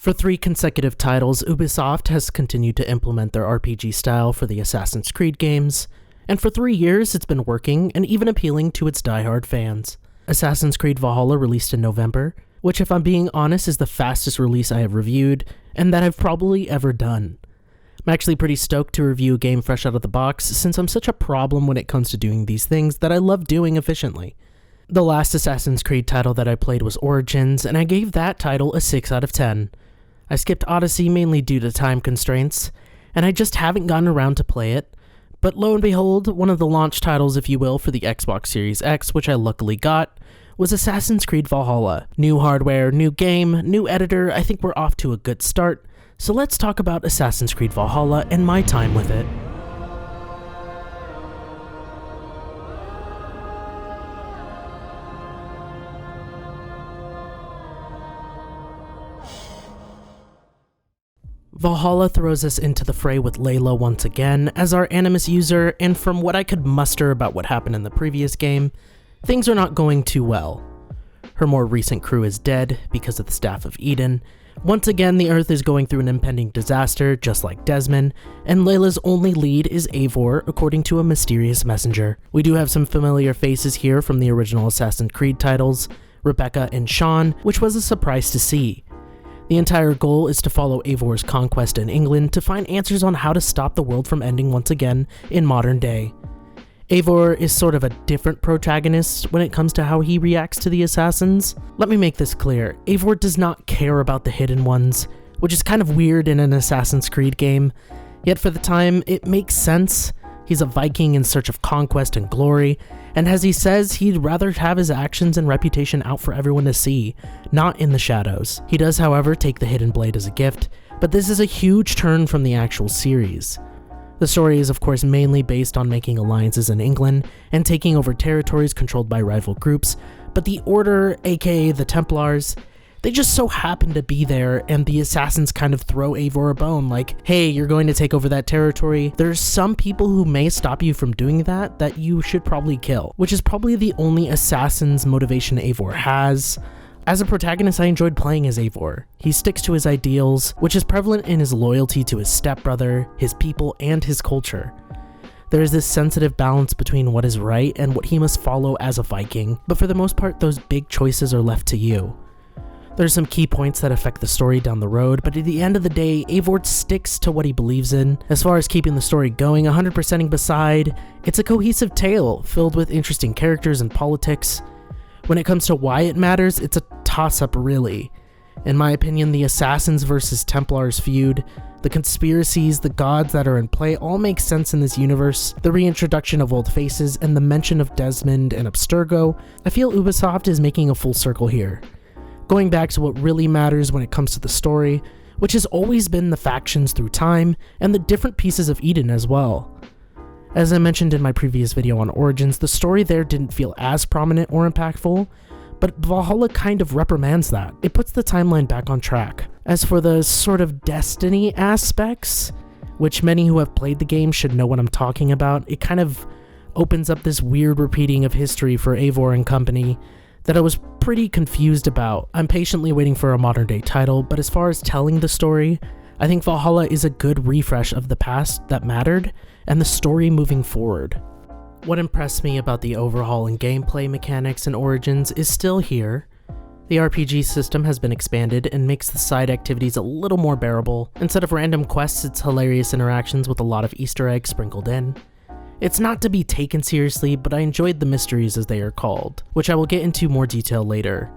For 3 consecutive titles, Ubisoft has continued to implement their RPG style for the Assassin's Creed games, and for 3 years it's been working and even appealing to its diehard fans. Assassin's Creed Valhalla released in November, which if I'm being honest is the fastest release I have reviewed, and that I've probably ever done. I'm actually pretty stoked to review a game fresh out of the box since I'm such a problem when it comes to doing these things that I love doing efficiently. The last Assassin's Creed title that I played was Origins, and I gave that title a 6 out of 10. I skipped Odyssey mainly due to time constraints, and I just haven't gotten around to play it, but lo and behold, one of the launch titles, if you will, for the Xbox Series X, which I luckily got, was Assassin's Creed Valhalla. New hardware, new game, new editor, I think we're off to a good start, so let's talk about Assassin's Creed Valhalla and my time with it. Valhalla throws us into the fray with Layla once again as our Animus user, and from what I could muster about what happened in the previous game, things are not going too well. Her more recent crew is dead because of the Staff of Eden. Once again, the Earth is going through an impending disaster, just like Desmond, and Layla's only lead is Eivor, according to a mysterious messenger. We do have some familiar faces here from the original Assassin's Creed titles, Rebecca and Sean, which was a surprise to see. The entire goal is to follow Eivor's conquest in England to find answers on how to stop the world from ending once again in modern day. Eivor is sort of a different protagonist when it comes to how he reacts to the assassins. Let me make this clear, Eivor does not care about the Hidden Ones, which is kind of weird in an Assassin's Creed game, yet for the time it makes sense. He's a Viking in search of conquest and glory, and as he says, he'd rather have his actions and reputation out for everyone to see, not in the shadows. He does, however, take the Hidden Blade as a gift, but this is a huge turn from the actual series. The story is of course mainly based on making alliances in England and taking over territories controlled by rival groups, but the Order, aka the Templars, they just so happen to be there, and the assassins kind of throw Eivor a bone, like, hey, you're going to take over that territory. There's some people who may stop you from doing that you should probably kill, which is probably the only assassin's motivation Eivor has. As a protagonist, I enjoyed playing as Eivor. He sticks to his ideals, which is prevalent in his loyalty to his stepbrother, his people, and his culture. There is this sensitive balance between what is right and what he must follow as a Viking, but for the most part, those big choices are left to you. There's some key points that affect the story down the road, but at the end of the day, Eivor sticks to what he believes in. As far as keeping the story going, 100%ing beside, it's a cohesive tale filled with interesting characters and politics. When it comes to why it matters, it's a toss-up really. In my opinion, the Assassins versus Templars feud, the conspiracies, the gods that are in play all make sense in this universe, the reintroduction of old faces, and the mention of Desmond and Abstergo. I feel Ubisoft is making a full circle here. Going back to what really matters when it comes to the story, which has always been the factions through time, and the different pieces of Eden as well. As I mentioned in my previous video on Origins, the story there didn't feel as prominent or impactful, but Valhalla kind of reprimands that. It puts the timeline back on track. As for the sort of destiny aspects, which many who have played the game should know what I'm talking about, it kind of opens up this weird repeating of history for Eivor and company that I was pretty confused about. I'm patiently waiting for a modern day title, but as far as telling the story, I think Valhalla is a good refresh of the past that mattered, and the story moving forward. What impressed me about the overhaul in gameplay mechanics in Origins is still here. The RPG system has been expanded and makes the side activities a little more bearable. Instead of random quests, it's hilarious interactions with a lot of Easter eggs sprinkled in. It's not to be taken seriously, but I enjoyed the mysteries as they are called, which I will get into more detail later.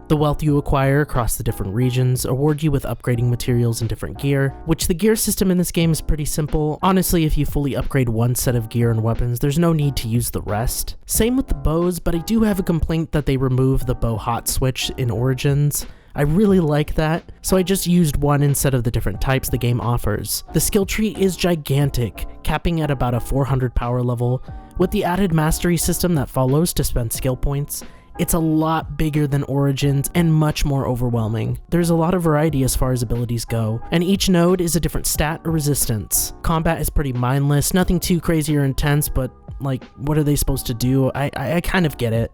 The wealth you acquire across the different regions award you with upgrading materials and different gear, which the gear system in this game is pretty simple. Honestly, if you fully upgrade one set of gear and weapons, there's no need to use the rest. Same with the bows, but I do have a complaint that they remove the bow hot switch in Origins. I really like that, so I just used one instead of the different types the game offers. The skill tree is gigantic, capping at about a 400 power level. With the added mastery system that follows to spend skill points, it's a lot bigger than Origins and much more overwhelming. There's a lot of variety as far as abilities go, and each node is a different stat or resistance. Combat is pretty mindless, nothing too crazy or intense, but like, what are they supposed to do? I kind of get it.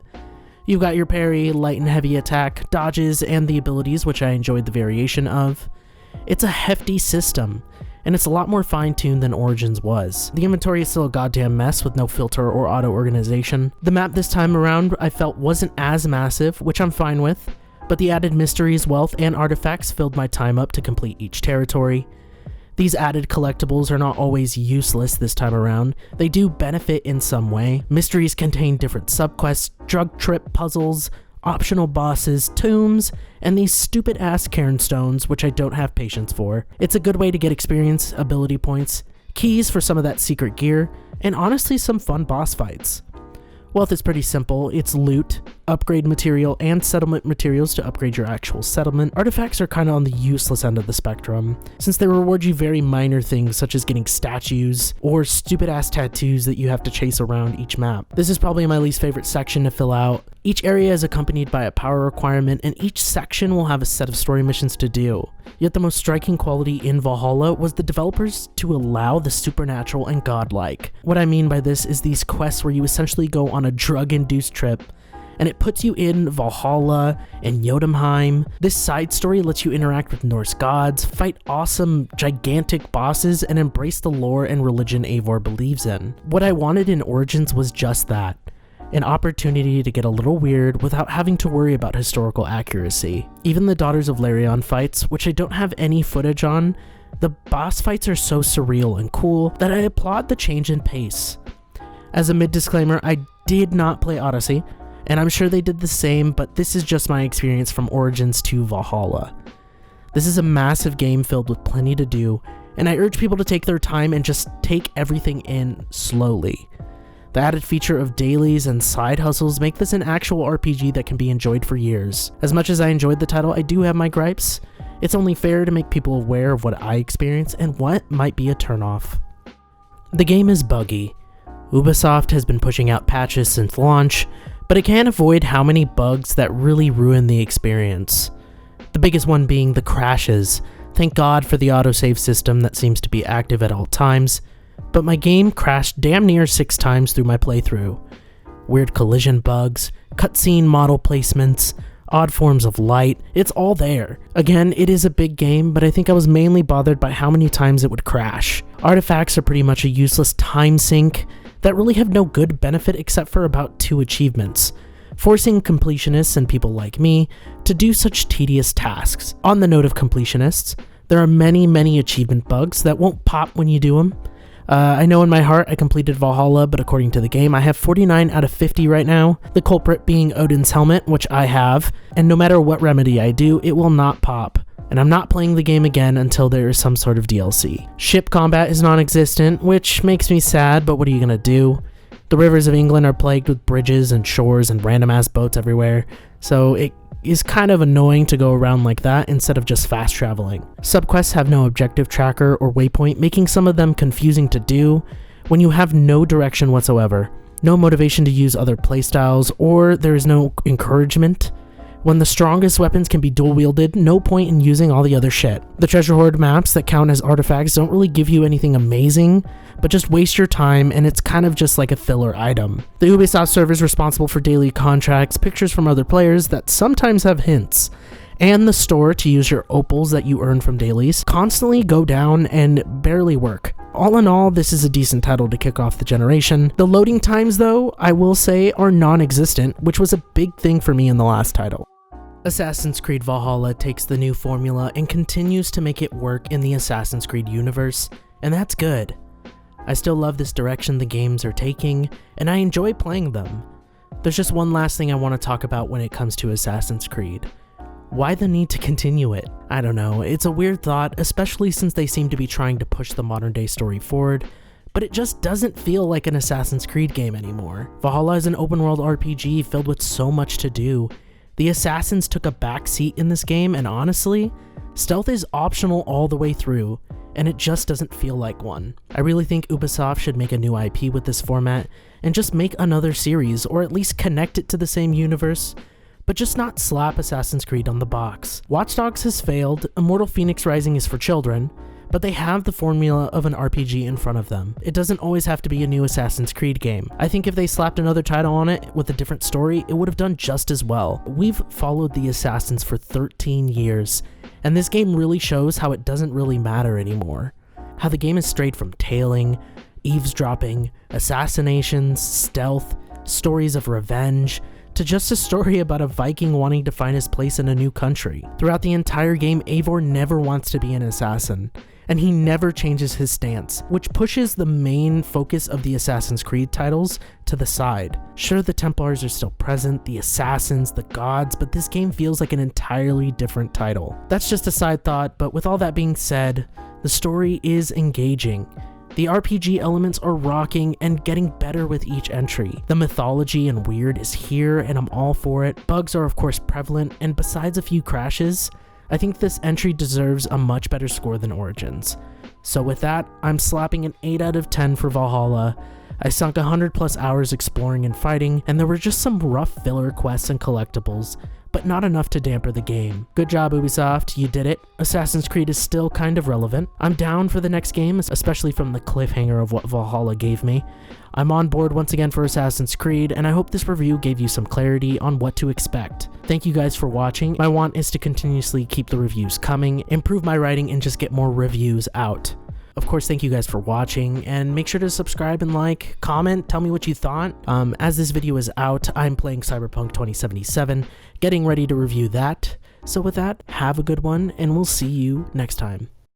You've got your parry, light and heavy attack, dodges, and the abilities, which I enjoyed the variation of. It's a hefty system, and it's a lot more fine-tuned than Origins was. The inventory is still a goddamn mess with no filter or auto-organization. The map this time around I felt wasn't as massive, which I'm fine with, but the added mysteries, wealth, and artifacts filled my time up to complete each territory. These added collectibles are not always useless this time around. They do benefit in some way. Mysteries contain different subquests, drug trip puzzles, optional bosses, tombs, and these stupid-ass cairn stones, which I don't have patience for. It's a good way to get experience, ability points, keys for some of that secret gear, and honestly some fun boss fights. Wealth is pretty simple. It's loot, upgrade material, and settlement materials to upgrade your actual settlement. Artifacts are kind of on the useless end of the spectrum, since they reward you very minor things such as getting statues or stupid-ass tattoos that you have to chase around each map. This is probably my least favorite section to fill out. Each area is accompanied by a power requirement, and each section will have a set of story missions to do. Yet the most striking quality in Valhalla was the developers to allow the supernatural and godlike. What I mean by this is these quests where you essentially go on a drug-induced trip, and it puts you in Valhalla and Jotunheim. This side story lets you interact with Norse gods, fight awesome, gigantic bosses, and embrace the lore and religion Eivor believes in. What I wanted in Origins was just that. An opportunity to get a little weird without having to worry about historical accuracy. Even the Daughters of Larion fights, which I don't have any footage on, the boss fights are so surreal and cool that I applaud the change in pace. As a mid-disclaimer, I did not play Odyssey, and I'm sure they did the same, but this is just my experience from Origins to Valhalla. This is a massive game filled with plenty to do, and I urge people to take their time and just take everything in slowly. The added feature of dailies and side hustles make this an actual RPG that can be enjoyed for years. As much as I enjoyed the title, I do have my gripes. It's only fair to make people aware of what I experience and what might be a turnoff. The game is buggy. Ubisoft has been pushing out patches since launch, but it can't avoid how many bugs that really ruin the experience. The biggest one being the crashes. Thank God for the autosave system that seems to be active at all times, but my game crashed damn near 6 times through my playthrough. Weird collision bugs, cutscene model placements, odd forms of light, it's all there. Again, it is a big game, but I think I was mainly bothered by how many times it would crash. Artifacts are pretty much a useless time sink that really have no good benefit except for about 2 achievements, forcing completionists and people like me to do such tedious tasks. On the note of completionists, there are many achievement bugs that won't pop when you do them. I know in my heart I completed Valhalla, but according to the game, I have 49 out of 50 right now, the culprit being Odin's helmet, which I have, and no matter what remedy I do, it will not pop. And I'm not playing the game again until there is some sort of DLC. Ship combat is non-existent, which makes me sad, but what are you gonna do? The rivers of England are plagued with bridges and shores and random-ass boats everywhere, so it is kind of annoying to go around like that instead of just fast traveling. Subquests have no objective tracker or waypoint, making some of them confusing to do when you have no direction whatsoever. No motivation to use other playstyles, or there is no encouragement. When the strongest weapons can be dual-wielded, no point in using all the other shit. The treasure hoard maps that count as artifacts don't really give you anything amazing, but just waste your time, and it's kind of just like a filler item. The Ubisoft server is responsible for daily contracts, pictures from other players that sometimes have hints, and the store to use your opals that you earn from dailies constantly go down and barely work. All in all, this is a decent title to kick off the generation. The loading times, though, I will say, are non-existent, which was a big thing for me in the last title. Assassin's Creed Valhalla takes the new formula and continues to make it work in the Assassin's Creed universe, and that's good. I still love this direction the games are taking, and I enjoy playing them. There's just one last thing I want to talk about when it comes to Assassin's Creed. Why the need to continue it? I don't know, it's a weird thought, especially since they seem to be trying to push the modern day story forward, but it just doesn't feel like an Assassin's Creed game anymore. Valhalla is an open world RPG filled with so much to do. The assassins took a back seat in this game, and honestly, stealth is optional all the way through, and it just doesn't feel like one. I really think Ubisoft should make a new IP with this format, and just make another series, or at least connect it to the same universe, but just not slap Assassin's Creed on the box. Watch Dogs has failed, Immortal Phoenix Rising is for children, but they have the formula of an RPG in front of them. It doesn't always have to be a new Assassin's Creed game. I think if they slapped another title on it with a different story, it would have done just as well. We've followed the Assassins for 13 years, and this game really shows how it doesn't really matter anymore. How the game is strayed from tailing, eavesdropping, assassinations, stealth, stories of revenge, to just a story about a Viking wanting to find his place in a new country. Throughout the entire game, Eivor never wants to be an assassin, and he never changes his stance, which pushes the main focus of the Assassin's Creed titles to the side. Sure, the Templars are still present, the assassins, the gods, but this game feels like an entirely different title. That's just a side thought, but with all that being said, the story is engaging. The RPG elements are rocking and getting better with each entry. The mythology and weird is here, and I'm all for it. Bugs are of course prevalent, and besides a few crashes, I think this entry deserves a much better score than Origins. So with that, I'm slapping an 8 out of 10 for Valhalla. I sunk 100 plus hours exploring and fighting, and there were just some rough filler quests and collectibles, but not enough to damper the game. Good job, Ubisoft, you did it. Assassin's Creed is still kind of relevant. I'm down for the next game, especially from the cliffhanger of what Valhalla gave me. I'm on board once again for Assassin's Creed, and I hope this review gave you some clarity on what to expect. Thank you guys for watching. My want is to continuously keep the reviews coming, improve my writing, and just get more reviews out. Of course, thank you guys for watching, and make sure to subscribe and like, comment, tell me what you thought. As this video is out, I'm playing Cyberpunk 2077, getting ready to review that. So with that, have a good one, and we'll see you next time.